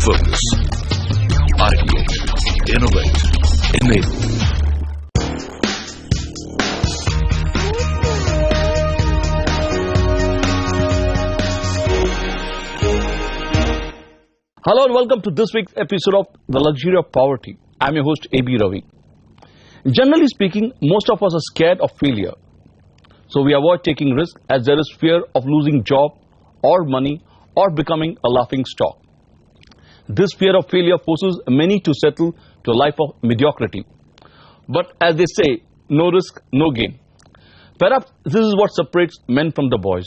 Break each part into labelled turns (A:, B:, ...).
A: Focus. Ideate. Innovate. Enable.
B: Hello and welcome to this week's episode of The Luxury of Poverty. I'm your host A.B. Ravi. Generally speaking, most of us are scared of failure. So we avoid taking risks as there is fear of losing job or money or becoming a laughing stock. This fear of failure forces many to settle to a life of mediocrity. But as they say, no risk, no gain. Perhaps this is what separates men from the boys.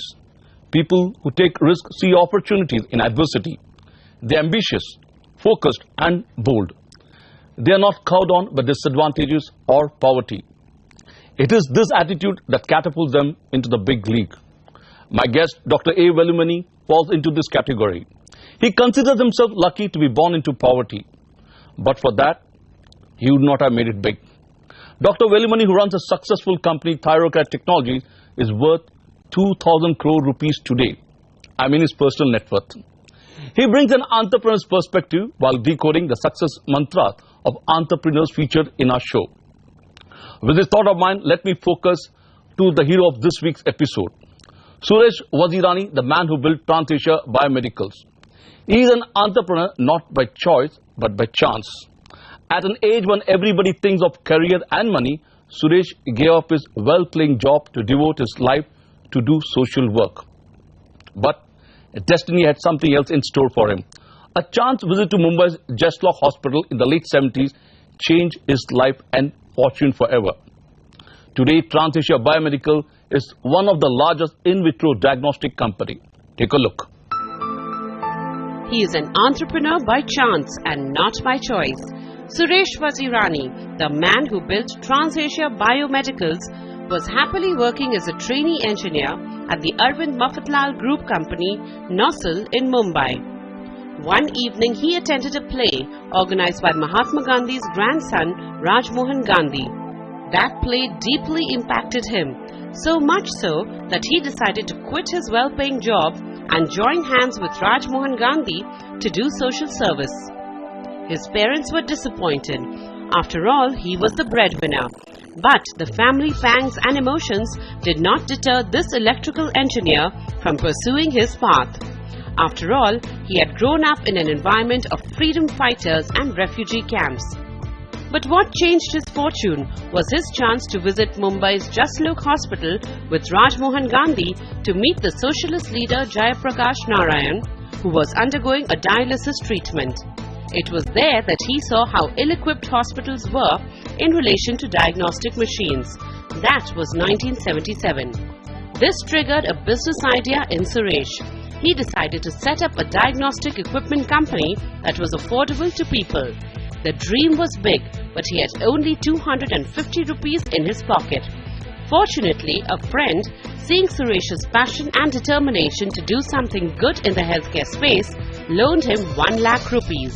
B: People who take risks see opportunities in adversity. They are ambitious, focused and bold. They are not cowed on by disadvantages or poverty. It is this attitude that catapults them into the big league. My guest, Dr. A. Vazirani, falls into this category. He considers himself lucky to be born into poverty. But for that, he would not have made it big. Dr. Vazirani, who runs a successful company, Thyrocare Technologies, is worth 2,000 crore rupees today. I mean his personal net worth. He brings an entrepreneur's perspective while decoding the success mantras of entrepreneurs featured in our show. With this thought of mine, let me focus to the hero of this week's episode. Suresh Vazirani, the man who built Transasia Biomedicals. He is an entrepreneur not by choice but by chance. At an age when everybody thinks of career and money, Suresh gave up his well-paying job to devote his life to do social work. But destiny had something else in store for him. A chance visit to Mumbai's Jaslock Hospital in the late 70s changed his life and fortune forever. Today, Transasia Biomedical is one of the largest in-vitro diagnostic company. Take a look.
C: He is an entrepreneur by chance and not by choice. Suresh Vazirani, the man who built Transasia Biomedicals, was happily working as a trainee engineer at the Arvind Mafatlal Group Company, Nosal in Mumbai. One evening, he attended a play organized by Mahatma Gandhi's grandson, Rajmohan Gandhi. That play deeply impacted him, so much so that he decided to quit his well-paying job and join hands with Rajmohan Gandhi to do social service. His parents were disappointed. After all, he was the breadwinner. But the family pangs and emotions did not deter this electrical engineer from pursuing his path. After all, he had grown up in an environment of freedom fighters and refugee camps. But what changed his fortune was his chance to visit Mumbai's Jaslock Hospital with Rajmohan Gandhi to meet the socialist leader Jayaprakash Narayan, who was undergoing a dialysis treatment. It was there that he saw how ill-equipped hospitals were in relation to diagnostic machines. That was 1977. This triggered a business idea in Suresh. He decided to set up a diagnostic equipment company that was affordable to people. The dream was big, but he had only 250 rupees in his pocket. Fortunately, a friend, seeing Suresh's passion and determination to do something good in the healthcare space, loaned him 1 lakh rupees.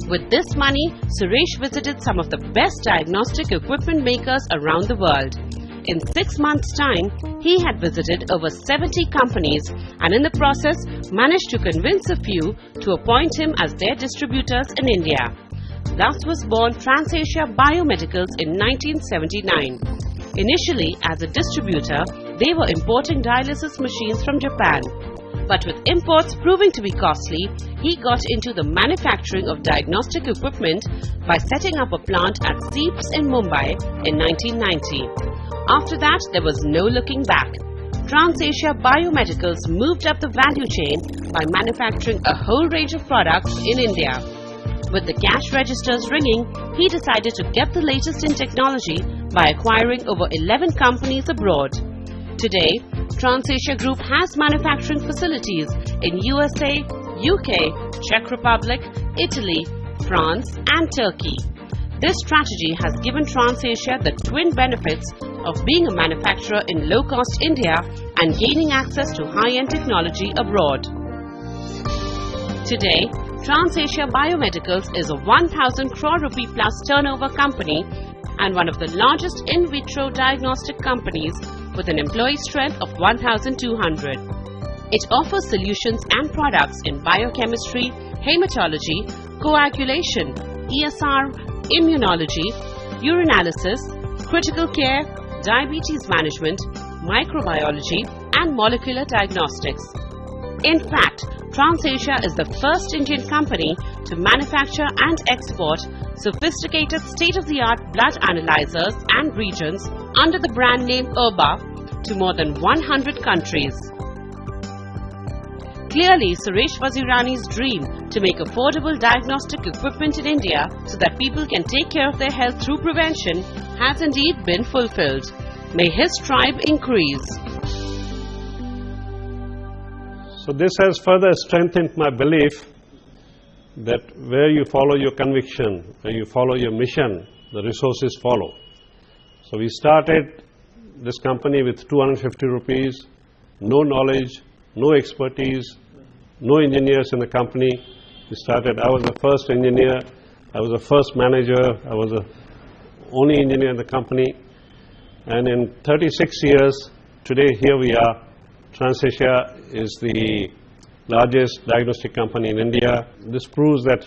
C: With this money, Suresh visited some of the best diagnostic equipment makers around the world. In 6 months' time, he had visited over 70 companies and in the process managed to convince a few to appoint him as their distributors in India. Thus was born Transasia Biomedicals in 1979. Initially, as a distributor, they were importing dialysis machines from Japan. But with imports proving to be costly, he got into the manufacturing of diagnostic equipment by setting up a plant at Seeps in Mumbai in 1990. After that, there was no looking back. Transasia Biomedicals moved up the value chain by manufacturing a whole range of products in India. With the cash registers ringing, he decided to get the latest in technology by acquiring over 11 companies abroad. Today, Transasia Group has manufacturing facilities in USA, UK, Czech Republic, Italy, France and Turkey. This strategy has given Transasia the twin benefits of being a manufacturer in low-cost India and gaining access to high-end technology abroad. Today, Transasia Biomedicals is a 1,000 crore rupee plus turnover company and one of the largest in-vitro diagnostic companies with an employee strength of 1,200. It offers solutions and products in biochemistry, hematology, coagulation, ESR, immunology, urinalysis, critical care, diabetes management, microbiology, and molecular diagnostics. In fact, Transasia is the first Indian company to manufacture and export sophisticated state-of-the-art blood analyzers and reagents under the brand name Herba to more than 100 countries. Clearly, Suresh Vazirani's dream to make affordable diagnostic equipment in India so that people can take care of their health through prevention has indeed been fulfilled. May his tribe increase.
D: So this has further strengthened my belief that where you follow your conviction, where you follow your mission, the resources follow. So we started this company with 250 rupees, no knowledge, no expertise, no engineers in the company. I was the first engineer, I was the first manager, I was the only engineer in the company. And in 36 years, today here we are. Transasia is the largest diagnostic company in India. This proves that,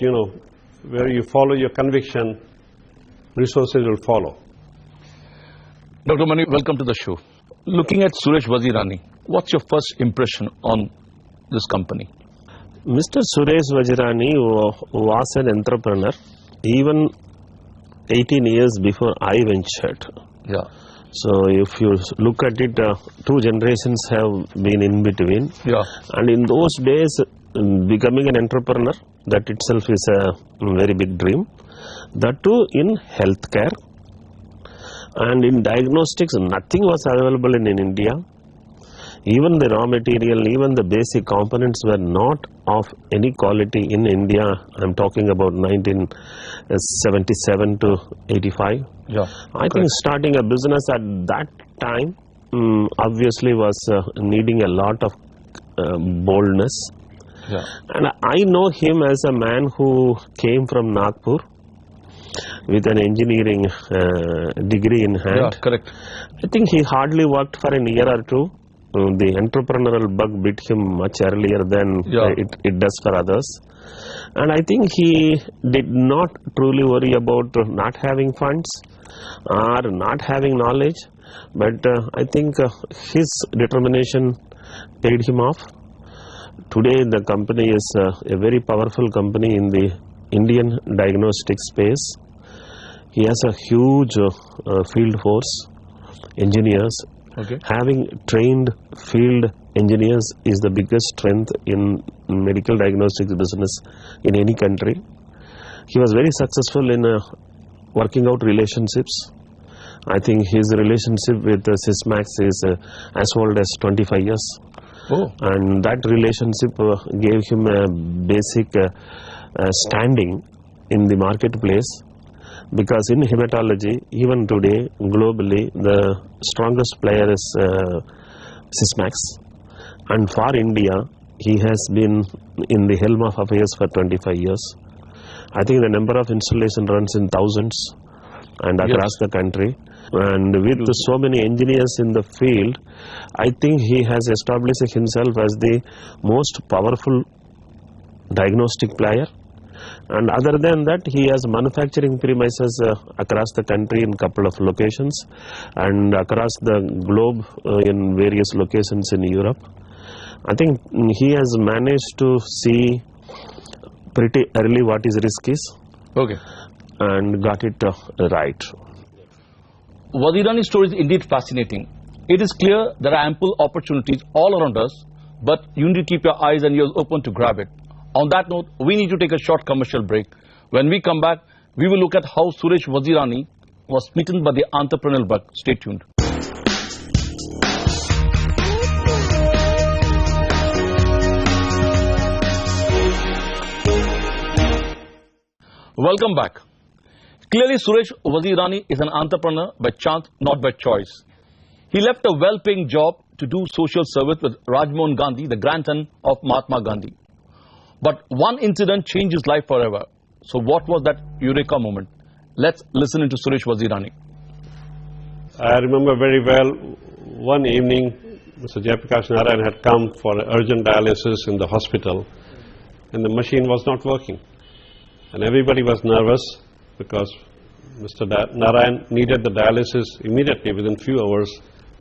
D: where you follow your conviction, resources will follow.
B: Dr. Mani, welcome to the show. Looking at Suresh Vazirani, what's your first impression on this company?
E: Mr. Suresh Vazirani was an entrepreneur even 18 years before I ventured.
B: Yeah.
E: So if you look at it, two generations have been in between.
B: Yeah.
E: And in those days, becoming an entrepreneur, that itself is a very big dream. That too in healthcare. And in diagnostics, nothing was available in India. Even the raw material, even the basic components were not of any quality in India. I'm talking about 1977 to 85.
B: Yeah,
E: I think starting a business at that time obviously was needing a lot of boldness.
B: Yeah.
E: And I know him as a man who came from Nagpur with an engineering degree in hand.
B: Yeah, correct.
E: I think he hardly worked for a year or two. The entrepreneurial bug bit him much earlier than it does for others. And I think he did not truly worry about not having funds or not having knowledge. But I think his determination paid him off. Today the company is a very powerful company in the Indian diagnostic space. He has a huge field force, engineers.
B: Okay.
E: Having trained field engineers is the biggest strength in medical diagnostics business in any country. He was very successful in working out relationships. I think his relationship with Sysmax is as old as 25 years.
B: Oh.
E: And that relationship gave him a basic standing in the marketplace. Because in hematology, even today, globally, the strongest player is Sysmax. And for India, he has been in the helm of affairs for 25 years. I think the number of installation runs in thousands and across the country. And with so many engineers in the field, I think he has established himself as the most powerful diagnostic player. And other than that, he has manufacturing premises across the country in a couple of locations and across the globe in various locations in Europe. I think he has managed to see pretty early what his risk is.
B: Okay.
E: And got it right.
B: Vazirani's story is indeed fascinating. It is clear there are ample opportunities all around us, but you need to keep your eyes and ears open to grab it. On that note, we need to take a short commercial break. When we come back, we will look at how Suresh Vazirani was smitten by the entrepreneurial bug. Stay tuned. Welcome back. Clearly, Suresh Vazirani is an entrepreneur by chance, not by choice. He left a well-paying job to do social service with Rajmohan Gandhi, the grandson of Mahatma Gandhi. But one incident changed his life forever. So what was that eureka moment? Let's listen to Suresh Vazirani.
D: I remember very well, one evening, Mr. Jayaprakash Narayan had come for urgent dialysis in the hospital. and the machine was not working. And everybody was nervous because Mr. Narayan needed the dialysis immediately within few hours,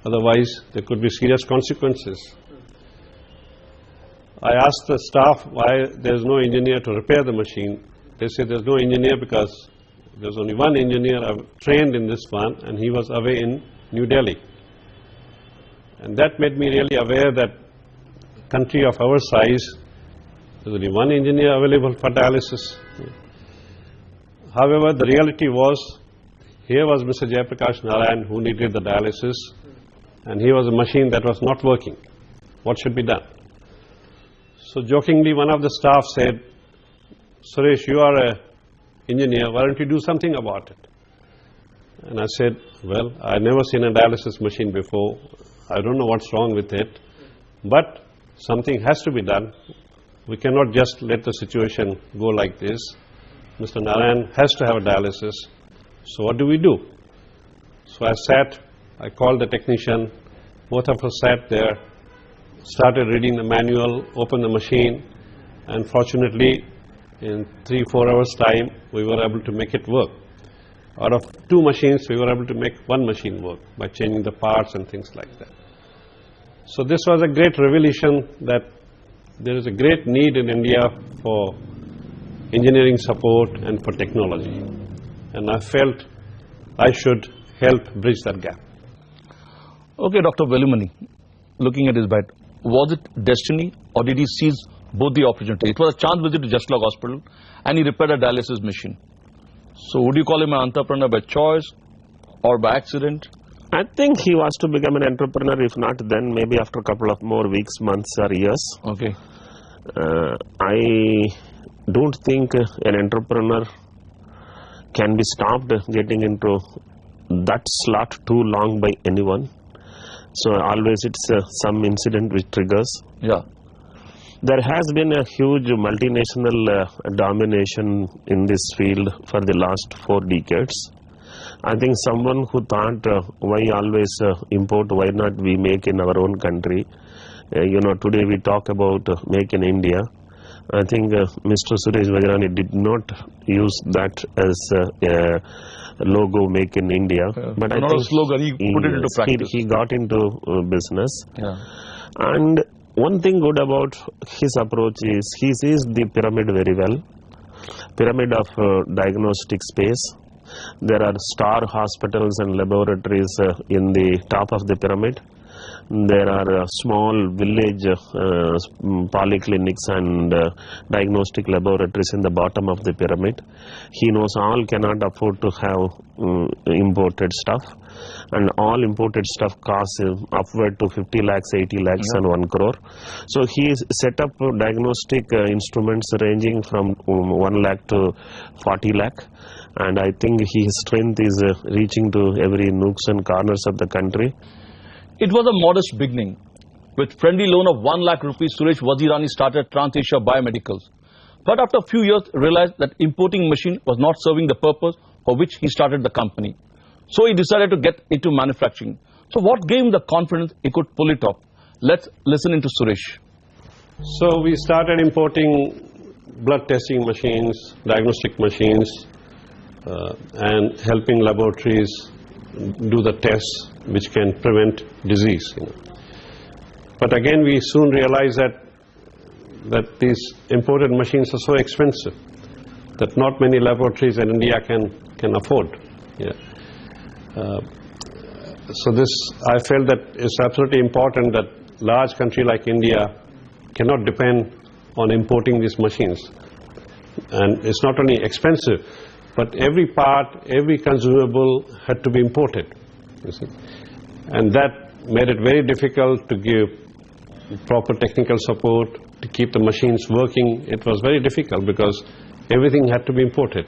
D: otherwise there could be serious consequences. I asked the staff why there is no engineer to repair the machine. They said there is no engineer because there was only one engineer trained in this one, and he was away in New Delhi. And that made me really aware that a country of our size, there is only one engineer available for dialysis. However, the reality was, here was Mr. Jayaprakash Narayan who needed the dialysis, and here was a machine that was not working. What should be done? So jokingly, one of the staff said, Suresh, you are an engineer, why don't you do something about it? And I said, well, I've never seen a dialysis machine before. I don't know what's wrong with it, but something has to be done. We cannot just let the situation go like this. Mr. Narayan has to have a dialysis. So what do we do? So I called the technician, both of us sat there, started reading the manual, opened the machine, and fortunately in 3-4 hours time we were able to make it work. Out of 2 machines we were able to make 1 machine work by changing the parts and things like that. So this was a great revelation that there is a great need in India for engineering support and for technology, and I felt I should help bridge that gap.
B: Okay, Dr. Velumani, looking at his bed, was it destiny or did he seize both the opportunity? It was a chance visit to Just Log Hospital and he repaired a dialysis machine. So would you call him an entrepreneur by choice or by accident?
E: I think he was to become an entrepreneur, if not then, maybe after a couple of more weeks, months or years.
B: Okay.
E: I don't think an entrepreneur can be stopped getting into that slot too long by anyone. So always it's some incident which triggers.
B: Yeah.
E: There has been a huge multinational domination in this field for the last 4 decades. I think someone who thought why always import, why not we make in our own country. Today we talk about make in India. I think Mr. Suresh Vazirani did not use that as a logo, make in India.
B: But not a slogan, he put it into practice.
E: He got into business.
B: Yeah.
E: And one thing good about his approach is he sees the pyramid very well. Pyramid of diagnostic space. There are star hospitals and laboratories in the top of the pyramid. There are small village polyclinics and diagnostic laboratories in the bottom of the pyramid. He knows all cannot afford to have imported stuff, and all imported stuff costs upward to 50 lakhs, 80 lakhs and 1 crore. So he set up diagnostic instruments ranging from 1 lakh to 40 lakh. And I think his strength is reaching to every nooks and corners of the country.
B: It was a modest beginning. With friendly loan of 1 lakh rupees, Suresh Vazirani started Transasia Biomedicals. But after a few years, realized that importing machine was not serving the purpose for which he started the company. So he decided to get into manufacturing. So what gave him the confidence he could pull it off? Let's listen into Suresh.
D: So we started importing blood testing machines, diagnostic machines, and helping laboratories do the tests which can prevent disease. But again, we soon realized that these imported machines are so expensive that not many laboratories in India can afford. Yeah. So I felt that it's absolutely important that large country like India cannot depend on importing these machines. And it's not only expensive, but every part, every consumable had to be imported. You see. And that made it very difficult to give proper technical support, to keep the machines working. It was very difficult because everything had to be imported.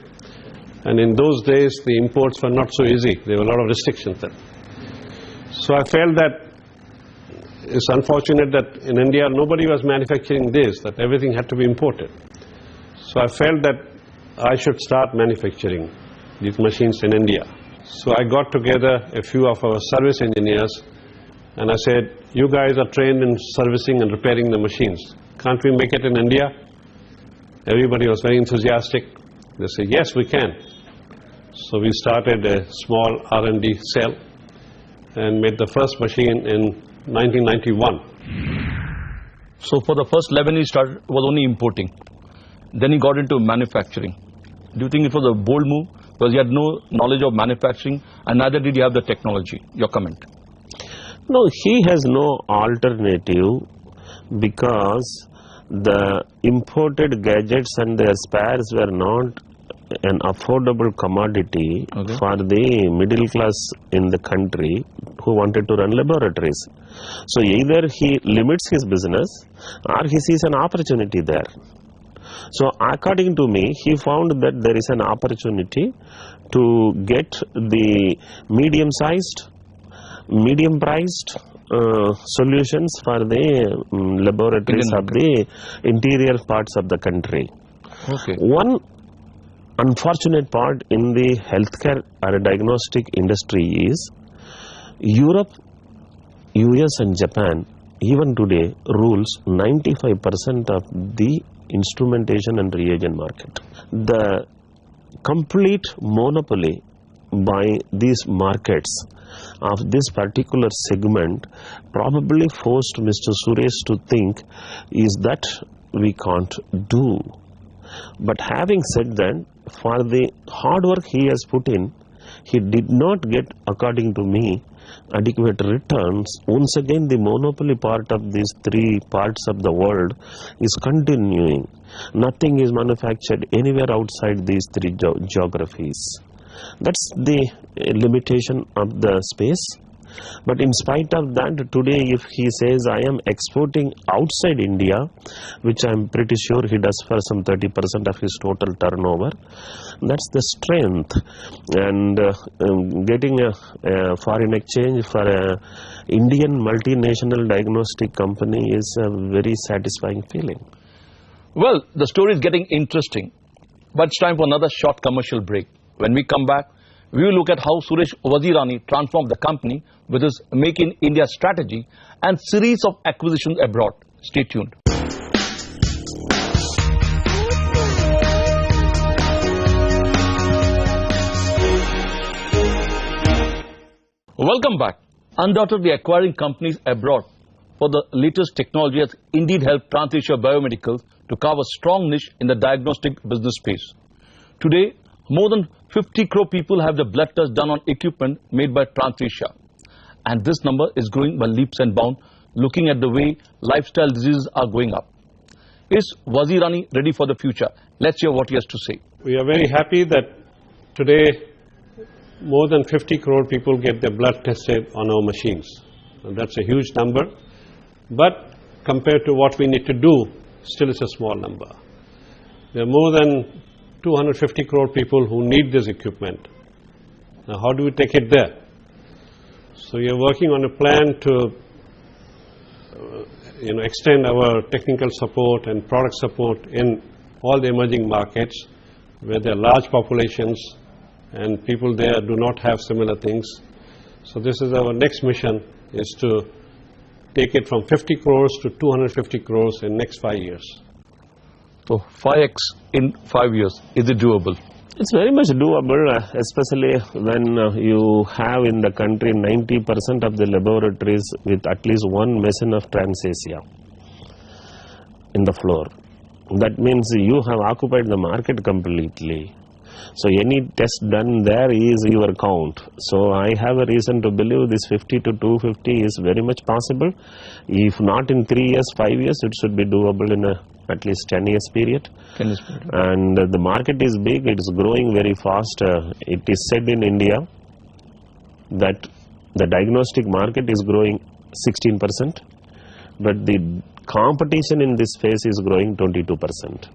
D: And in those days, the imports were not so easy. There were a lot of restrictions then. So I felt that it's unfortunate that in India, nobody was manufacturing this, that everything had to be imported. So I felt that I should start manufacturing these machines in India. So I got together a few of our service engineers and I said, you guys are trained in servicing and repairing the machines. Can't we make it in India? everybody was very enthusiastic. They said, yes, we can. So we started a small R&D cell and made the first machine in 1991.
B: So for the first 11 he started was only importing. Then he got into manufacturing. Do you think it was a bold move? Because he had no knowledge of manufacturing and neither did he have the technology. Your comment?
E: No, he has no alternative because the imported gadgets and their spares were not an affordable commodity for the middle class in the country who wanted to run laboratories. So either he limits his business or he sees an opportunity there. So according to me, he found that there is an opportunity to get the medium-sized, medium-priced solutions for the laboratories of the interior parts of the country. One unfortunate part in the healthcare or diagnostic industry is Europe, US and Japan even today rules 95% of the instrumentation and reagent market. The complete monopoly by these markets of this particular segment probably forced Mr. Suresh to think, is that we can't do. But having said that, for the hard work he has put in, he did not get, according to me, adequate returns. Once again, the monopoly part of these three parts of the world is continuing. Nothing is manufactured anywhere outside these three geographies. That's the limitation of the space. But in spite of that, today if he says I am exporting outside India, which I am pretty sure he does for some 30% of his total turnover, that's the strength. And getting a foreign exchange for an Indian multinational diagnostic company is a very satisfying feeling.
B: Well, the story is getting interesting, but it's time for another short commercial break. When we come back, we will look at how Suresh Vazirani transformed the company with his Make in India strategy and series of acquisitions abroad. Stay tuned. Welcome back. Undoubtedly acquiring companies abroad for the latest technology has indeed helped Transasia Biomedicals to carve a strong niche in the diagnostic business space. Today, more than 50 crore people have the blood test done on equipment made by Transasia. And this number is growing by leaps and bounds, looking at the way lifestyle diseases are going up. Is Vazirani ready for the future? Let's hear what he has to say.
D: We are very happy that today more than 50 crore people get their blood tested on our machines. And that's a huge number. But compared to what we need to do, still it's a small number. There are more than 250 crore people who need this equipment. Now, how do we take it there? So we are working on a plan to extend our technical support and product support in all the emerging markets where there are large populations and people there do not have similar things. So this is our next mission, is to take it from 50 crores to 250 crores in next 5 years.
B: So 5x in 5 years, is it doable?
E: It's very much doable, especially when you have in the country 90% of the laboratories with at least one machine of Transasia in the floor. That means you have occupied the market completely. So any test done there is your count. So I have a reason to believe this 50 to 250 is very much possible. If not in 3 years, 5 years, it should be doable in at least 10 years period. And the market is big, it is growing very fast. It is said in India that the diagnostic market is growing 16%, but the competition in this phase is growing 22%.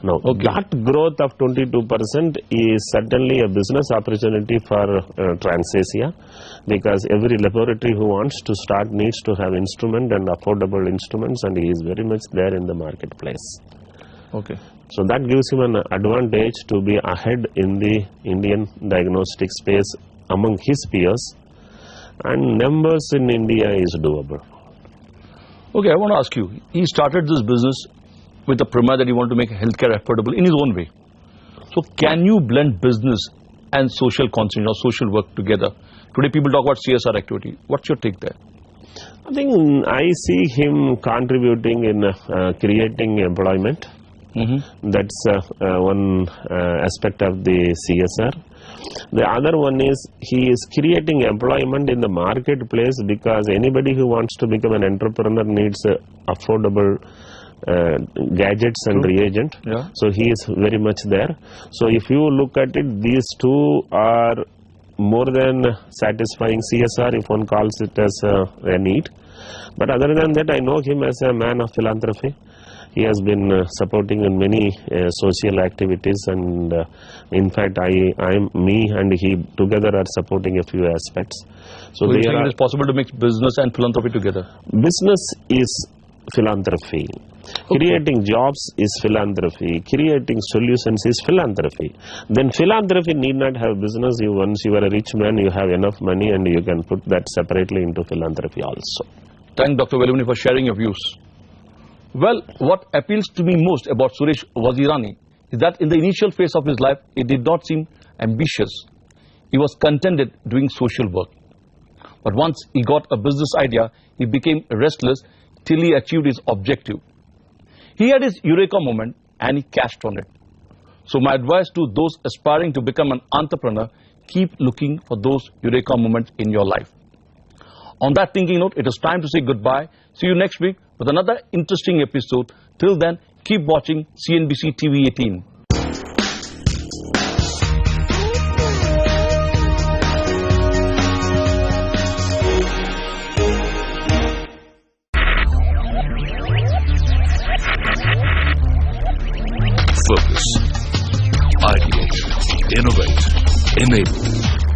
E: Now, that growth of 22% is certainly a business opportunity for Transasia, because every laboratory who wants to start needs to have instrument and affordable instruments, and he is very much there in the marketplace. So that gives him an advantage to be ahead in the Indian diagnostic space among his peers, and numbers in India is doable.
B: I want to ask you, he started this business with the premise that he wanted to make healthcare affordable in his own way. So can you blend business and social conscience or social work together? Today people talk about CSR activity. What's your take there?
E: I think I see him contributing in creating employment. That's one aspect of the CSR. The other one is he is creating employment in the marketplace, because anybody who wants to become an entrepreneur needs affordable gadgets and reagent. So he is very much there. So if you look at it, these two are more than satisfying CSR, if one calls it as a need. But other than that, I know him as a man of philanthropy. He has been supporting in many social activities, and in fact, me and he together are supporting a few aspects.
B: So you think it is possible to mix business and philanthropy together?
E: Business is philanthropy. Creating jobs is philanthropy. Creating solutions is philanthropy. Then philanthropy need not have business. Once you are a rich man, you have enough money, and you can put that separately into philanthropy also.
B: Thank Dr. Velamani for sharing your views. Well, what appeals to me most about Suresh Vazirani is that in the initial phase of his life, it did not seem ambitious. He was contented doing social work. But once he got a business idea, he became restless till he achieved his objective. He had his eureka moment and he cashed on it. So my advice to those aspiring to become an entrepreneur, keep looking for those eureka moments in your life. On that thinking note, it is time to say goodbye. See you next week with another interesting episode. Till then, keep watching CNBC TV 18.
A: Focus, ideate, innovate, enable.